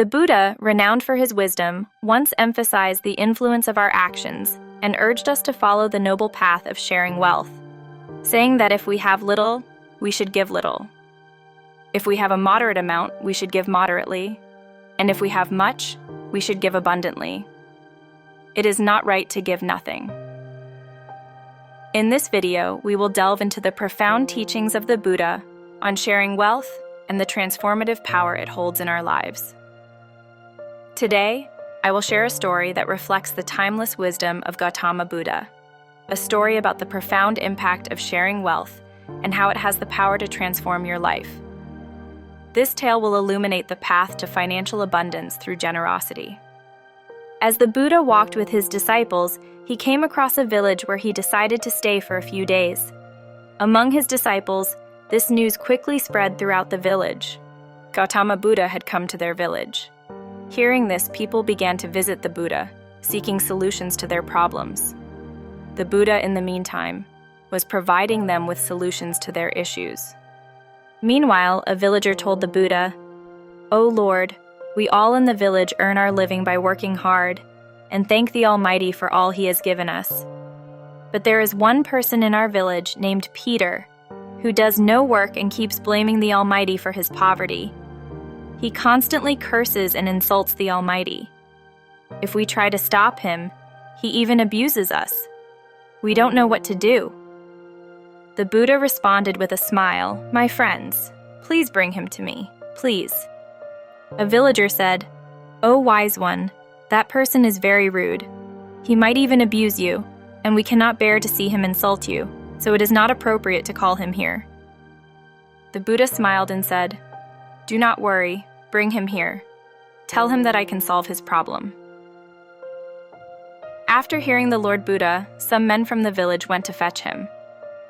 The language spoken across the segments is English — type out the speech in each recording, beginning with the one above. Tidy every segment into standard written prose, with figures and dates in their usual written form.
The Buddha, renowned for his wisdom, once emphasized the influence of our actions and urged us to follow the noble path of sharing wealth, saying that if we have little, we should give little. If we have a moderate amount, we should give moderately, and if we have much, we should give abundantly. It is not right to give nothing. In this video, we will delve into the profound teachings of the Buddha on sharing wealth and the transformative power it holds in our lives. Today, I will share a story that reflects the timeless wisdom of Gautama Buddha, a story about the profound impact of sharing wealth and how it has the power to transform your life. This tale will illuminate the path to financial abundance through generosity. As the Buddha walked with his disciples, he came across a village where he decided to stay for a few days. Among his disciples, this news quickly spread throughout the village. Gautama Buddha had come to their village. Hearing this, people began to visit the Buddha, seeking solutions to their problems. The Buddha, in the meantime, was providing them with solutions to their issues. Meanwhile, a villager told the Buddha, "O Lord, we all in the village earn our living by working hard, and thank the Almighty for all He has given us. But there is one person in our village named Peter, who does no work and keeps blaming the Almighty for his poverty. He constantly curses and insults the Almighty. If we try to stop him, he even abuses us. We don't know what to do." The Buddha responded with a smile, "My friends, please bring him to me, please." A villager said, "O wise one, that person is very rude. He might even abuse you, and we cannot bear to see him insult you, so it is not appropriate to call him here." The Buddha smiled and said, "Do not worry, bring him here. Tell him that I can solve his problem." After hearing the Lord Buddha, some men from the village went to fetch him.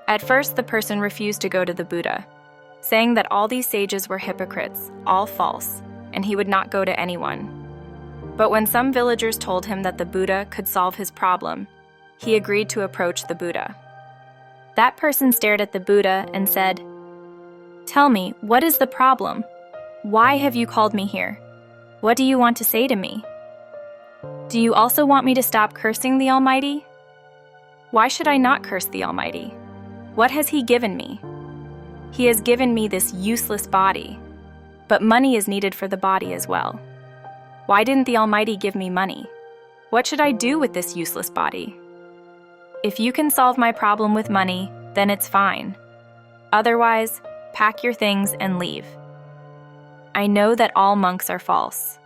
At first, the person refused to go to the Buddha, saying that all these sages were hypocrites, all false, and he would not go to anyone. But when some villagers told him that the Buddha could solve his problem, he agreed to approach the Buddha. That person stared at the Buddha and said, "Tell me, what is the problem? Why have you called me here? What do you want to say to me? Do you also want me to stop cursing the Almighty? Why should I not curse the Almighty? What has He given me? He has given me this useless body, but money is needed for the body as well. Why didn't the Almighty give me money? What should I do with this useless body? If you can solve my problem with money, then it's fine. Otherwise, pack your things and leave. I know that all monks are false."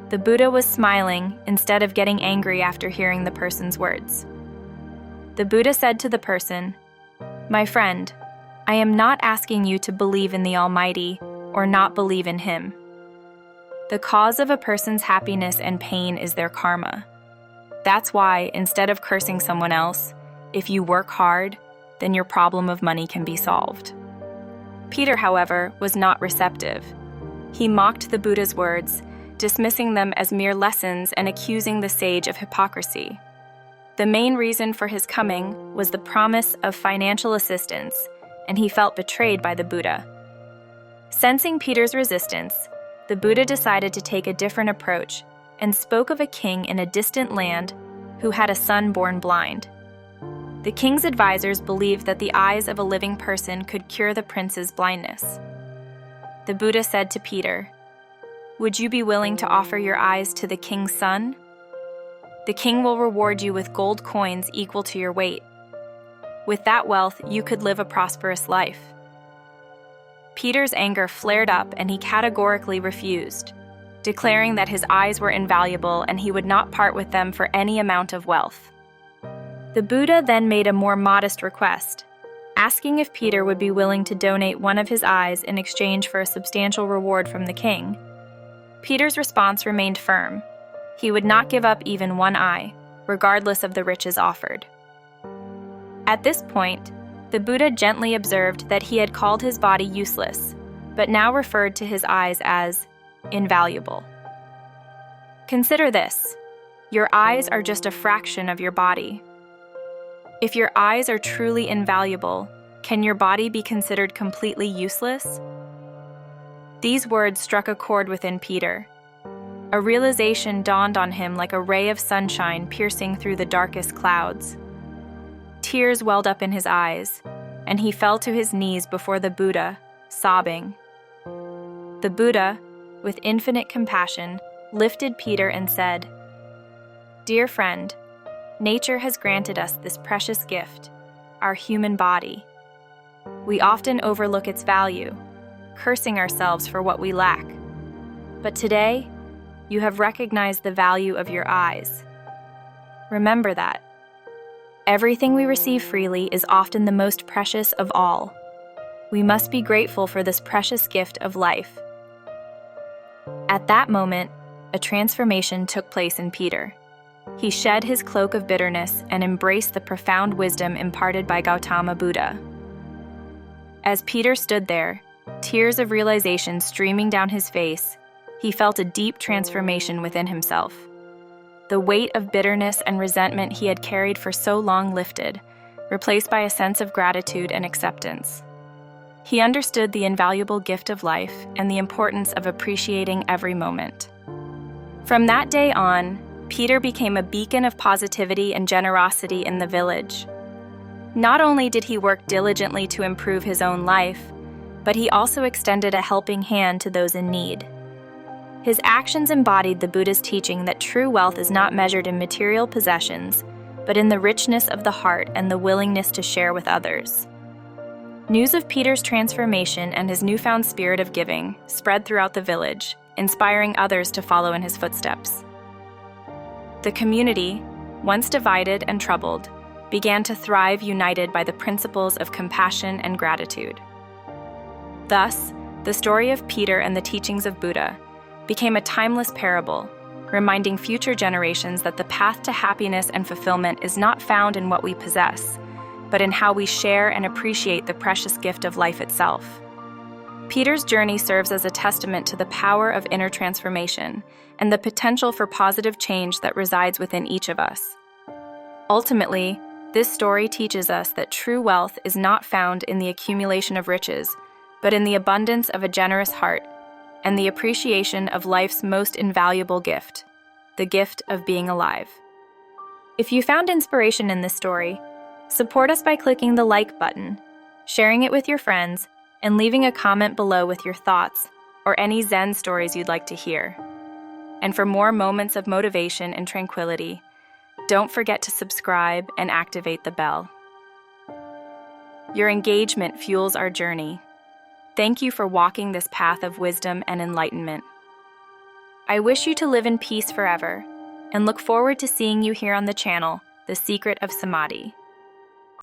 The Buddha was smiling instead of getting angry after hearing the person's words. The Buddha said to the person, "My friend, I am not asking you to believe in the Almighty or not believe in Him. The cause of a person's happiness and pain is their karma. That's why, instead of cursing someone else, if you work hard, then your problem of money can be solved." Peter, however, was not receptive. He mocked the Buddha's words, dismissing them as mere lessons and accusing the sage of hypocrisy. The main reason for his coming was the promise of financial assistance, and he felt betrayed by the Buddha. Sensing Peter's resistance, the Buddha decided to take a different approach and spoke of a king in a distant land who had a son born blind. The king's advisors believed that the eyes of a living person could cure the prince's blindness. The Buddha said to Peter, "Would you be willing to offer your eyes to the king's son? The king will reward you with gold coins equal to your weight. With that wealth, you could live a prosperous life." Peter's anger flared up and he categorically refused, declaring that his eyes were invaluable and he would not part with them for any amount of wealth. The Buddha then made a more modest request, asking if Peter would be willing to donate one of his eyes in exchange for a substantial reward from the king. Peter's response remained firm. He would not give up even one eye, regardless of the riches offered. At this point, the Buddha gently observed that he had called his body useless, but now referred to his eyes as invaluable. Consider this: your eyes are just a fraction of your body. If your eyes are truly invaluable, can your body be considered completely useless? These words struck a chord within Peter, A realization dawned on him like a ray of sunshine piercing through the darkest clouds. Tears welled up in his eyes, and he fell to his knees before the Buddha, sobbing. The Buddha, with infinite compassion, lifted Peter and said, "Dear friend, nature has granted us this precious gift, our human body. We often overlook its value, cursing ourselves for what we lack. But today, you have recognized the value of your eyes. Remember that. Everything we receive freely is often the most precious of all. We must be grateful for this precious gift of life." At that moment, a transformation took place in Peter. He shed his cloak of bitterness and embraced the profound wisdom imparted by Gautama Buddha. As Peter stood there, tears of realization streaming down his face, he felt a deep transformation within himself. The weight of bitterness and resentment he had carried for so long lifted, replaced by a sense of gratitude and acceptance. He understood the invaluable gift of life and the importance of appreciating every moment. From that day on, Peter became a beacon of positivity and generosity in the village. Not only did he work diligently to improve his own life, but he also extended a helping hand to those in need. His actions embodied the Buddhist teaching that true wealth is not measured in material possessions, but in the richness of the heart and the willingness to share with others. News of Peter's transformation and his newfound spirit of giving spread throughout the village, inspiring others to follow in his footsteps. The community, once divided and troubled, began to thrive united by the principles of compassion and gratitude. Thus, the story of Peter and the teachings of Buddha became a timeless parable, reminding future generations that the path to happiness and fulfillment is not found in what we possess, but in how we share and appreciate the precious gift of life itself. Peter's journey serves as a testament to the power of inner transformation and the potential for positive change that resides within each of us. Ultimately, this story teaches us that true wealth is not found in the accumulation of riches, but in the abundance of a generous heart and the appreciation of life's most invaluable gift, the gift of being alive. If you found inspiration in this story, support us by clicking the like button, sharing it with your friends, and leaving a comment below with your thoughts or any Zen stories you'd like to hear. And for more moments of motivation and tranquility, don't forget to subscribe and activate the bell. Your engagement fuels our journey. Thank you for walking this path of wisdom and enlightenment. I wish you to live in peace forever, and look forward to seeing you here on the channel, The Secret of Samadhi.